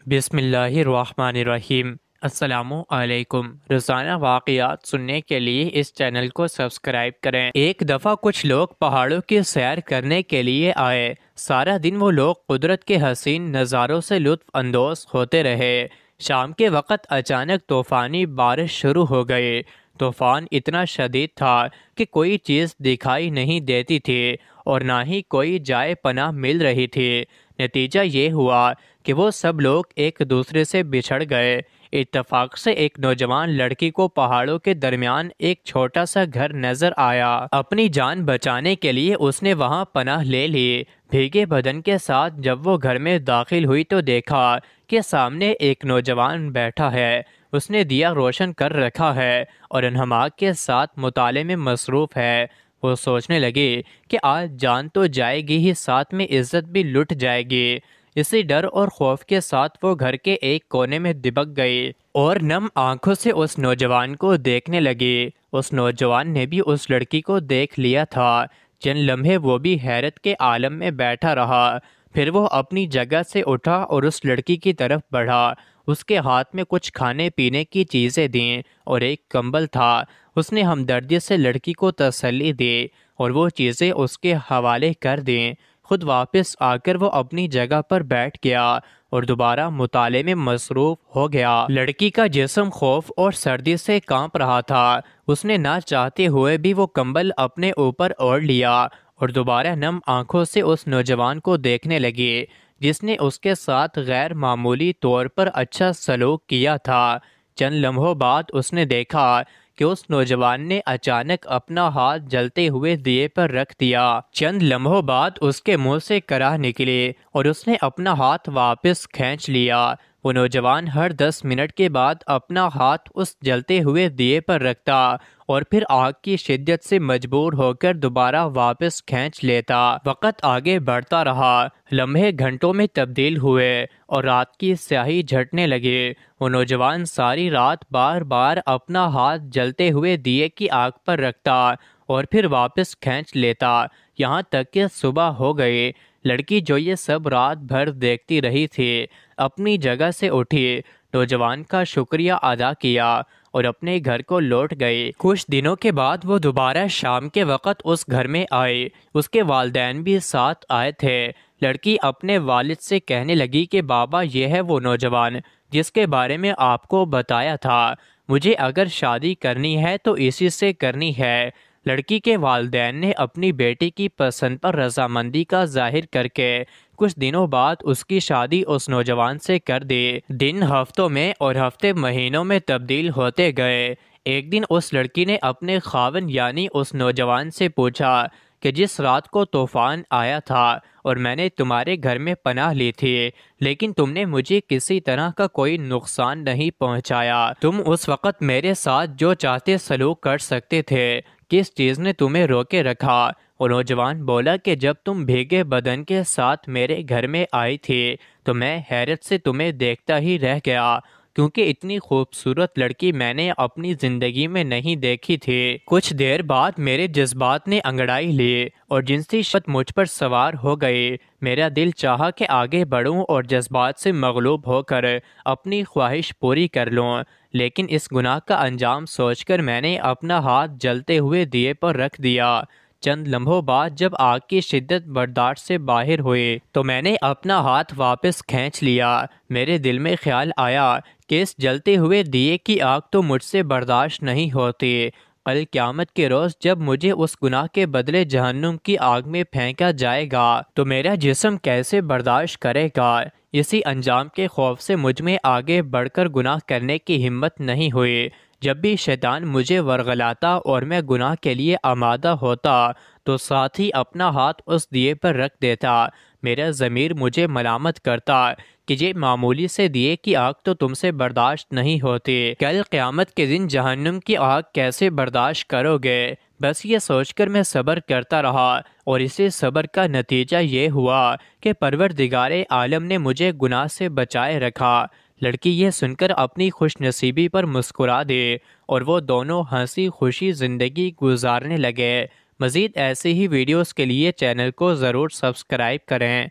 بسم اللہ الرحمن الرحیم۔ السلام علیکم۔ روزانہ واقعات سننے کے لیے اس چینل کو سبسکرائب کریں۔ ایک دفعہ کچھ لوگ پہاڑوں کی سیر کرنے کے لیے آئے۔ سارا دن وہ لوگ قدرت کے حسین نظاروں سے لطف اندوز ہوتے رہے۔ شام کے وقت اچانک طوفانی بارش شروع ہو گئی۔ طوفان اتنا شدید تھا کہ کوئی چیز دکھائی نہیں دیتی تھی اور نہ ہی کوئی جائے پناہ مل رہی تھی۔ نتیجہ یہ ہوا کہ وہ سب لوگ ایک دوسرے سے بچھڑ گئے۔ اتفاق سے ایک نوجوان لڑکی کو پہاڑوں کے درمیان ایک چھوٹا سا گھر نظر آیا۔ اپنی جان بچانے کے لیے اس نے وہاں پناہ لے لی۔ بھیگے بدن کے ساتھ جب وہ گھر میں داخل ہوئی تو دیکھا کہ سامنے ایک نوجوان بیٹھا ہے۔ اس نے دیا روشن کر رکھا ہے اور انہماک کے ساتھ مطالعے میں مصروف ہے۔ وہ سوچنے لگی کہ آج جان تو جائے گی ہی، ساتھ میں عزت بھی لٹ جائے گی۔ اسی ڈر اور خوف کے ساتھ وہ گھر کے ایک کونے میں دبک گئی اور نم آنکھوں سے اس نوجوان کو دیکھنے لگی۔ اس نوجوان نے بھی اس لڑکی کو دیکھ لیا تھا۔ چند لمحے وہ بھی حیرت کے عالم میں بیٹھا رہا، پھر وہ اپنی جگہ سے اٹھا اور اس لڑکی کی طرف بڑھا۔ اس کے ہاتھ میں کچھ کھانے پینے کی چیزیں دیں اور ایک کمبل تھا۔ اس نے ہمدردی سے لڑکی کو تسلی دی اور وہ چیزیں اس کے حوالے کر دیں۔ خود واپس آ کر وہ اپنی جگہ پر بیٹھ گیا اور دوبارہ مطالعے میں مصروف ہو گیا۔ لڑکی کا جسم خوف اور سردی سے کانپ رہا تھا۔ اس نے نہ چاہتے ہوئے بھی وہ کمبل اپنے اوپر اوڑھ لیا اور دوبارہ نم آنکھوں سے اس نوجوان کو دیکھنے لگی جس نے اس کے ساتھ غیر معمولی طور پر اچھا سلوک کیا تھا۔ چند لمحوں بعد اس نے دیکھا کہ اس نوجوان نے اچانک اپنا ہاتھ جلتے ہوئے دیے پر رکھ دیا۔ چند لمحوں بعد اس کے منہ سے کراہ نکلی اور اس نے اپنا ہاتھ واپس کھینچ لیا۔ وہ نوجوان ہر 10 منٹ کے بعد اپنا ہاتھ اس جلتے ہوئے دیے پر رکھتا اور پھر آگ کی شدت سے مجبور ہو کر دوبارہ واپس کھینچ لیتا۔ وقت آگے بڑھتا رہا، لمحے گھنٹوں میں تبدیل ہوئے اور رات کی سیاہی جھٹنے لگی۔ وہ نوجوان ساری رات بار بار اپنا ہاتھ جلتے ہوئے دیے کی آگ پر رکھتا اور پھر واپس کھینچ لیتا، یہاں تک کہ صبح ہو گئی۔ لڑکی جو یہ سب رات بھر دیکھتی رہی تھی اپنی جگہ سے اٹھی، نوجوان کا شکریہ ادا کیا اور اپنے گھر کو لوٹ گئی۔ کچھ دنوں کے بعد وہ دوبارہ شام کے وقت اس گھر میں آئی۔ اس کے والدین بھی ساتھ آئے تھے۔ لڑکی اپنے والد سے کہنے لگی کہ بابا، یہ ہے وہ نوجوان جس کے بارے میں آپ کو بتایا تھا۔ مجھے اگر شادی کرنی ہے تو اسی سے کرنی ہے۔ لڑکی کے والدین نے اپنی بیٹی کی پسند پر رضامندی کا ظاہر کر کے کچھ دنوں بعد اس کی شادی اس نوجوان سے کر دی۔ دن ہفتوں میں اور ہفتے مہینوں میں تبدیل ہوتے گئے۔ ایک دن اس لڑکی نے اپنے خاوند یعنی اس نوجوان سے پوچھا کہ جس رات کو طوفان آیا تھا اور میں نے تمہارے گھر میں پناہ لی تھی لیکن تم نے مجھے کسی طرح کا کوئی نقصان نہیں پہنچایا، تم اس وقت میرے ساتھ جو چاہتے سلوک کر سکتے تھے، کس چیز نے تمہیں روکے رکھا؟ وہ نوجوان بولا کہ جب تم بھیگے بدن کے ساتھ میرے گھر میں آئی تھی تو میں حیرت سے تمہیں دیکھتا ہی رہ گیا، کیونکہ اتنی خوبصورت لڑکی میں نے اپنی زندگی میں نہیں دیکھی تھی۔ کچھ دیر بعد میرے جذبات نے انگڑائی لی اور جنسی شدت مجھ پر سوار ہو گئی۔ میرا دل چاہا کہ آگے بڑھوں اور جذبات سے مغلوب ہو کر اپنی خواہش پوری کر لوں، لیکن اس گناہ کا انجام سوچ کر میں نے اپنا ہاتھ جلتے ہوئے دیے پر رکھ دیا۔ چند لمحوں بعد جب آگ کی شدت برداشت سے باہر ہوئی تو میں نے اپنا ہاتھ واپس کھینچ لیا۔ میرے دل میں خیال آیا کہ اس جلتے ہوئے دیے کی آگ تو مجھ سے برداشت نہیں ہوتی۔ کل قیامت کے روز جب مجھے اس گناہ کے بدلے جہنم کی آگ میں پھینکا جائے گا تو میرا جسم کیسے برداشت کرے گا؟ اسی انجام کے خوف سے مجھ میں آگے بڑھ کر گناہ کرنے کی ہمت نہیں ہوئی۔ جب بھی شیطان مجھے ورغلاتا اور میں گناہ کے لیے آمادہ ہوتا تو ساتھ ہی اپنا ہاتھ اس دیے پر رکھ دیتا۔ میرا ضمیر مجھے ملامت کرتا کہ یہ معمولی سے دیے کی آگ تو تم سے برداشت نہیں ہوتی، کل قیامت کے دن جہنم کی آگ کیسے برداشت کرو گے؟ بس یہ سوچ کر میں صبر کرتا رہا اور اسی صبر کا نتیجہ یہ ہوا کہ پروردگار عالم نے مجھے گناہ سے بچائے رکھا۔ لڑکی یہ سن کر اپنی خوش نصیبی پر مسکرا دی اور وہ دونوں ہنسی خوشی زندگی گزارنے لگے۔ مزید ایسے ہی ویڈیوز کے لیے چینل کو ضرور سبسکرائب کریں۔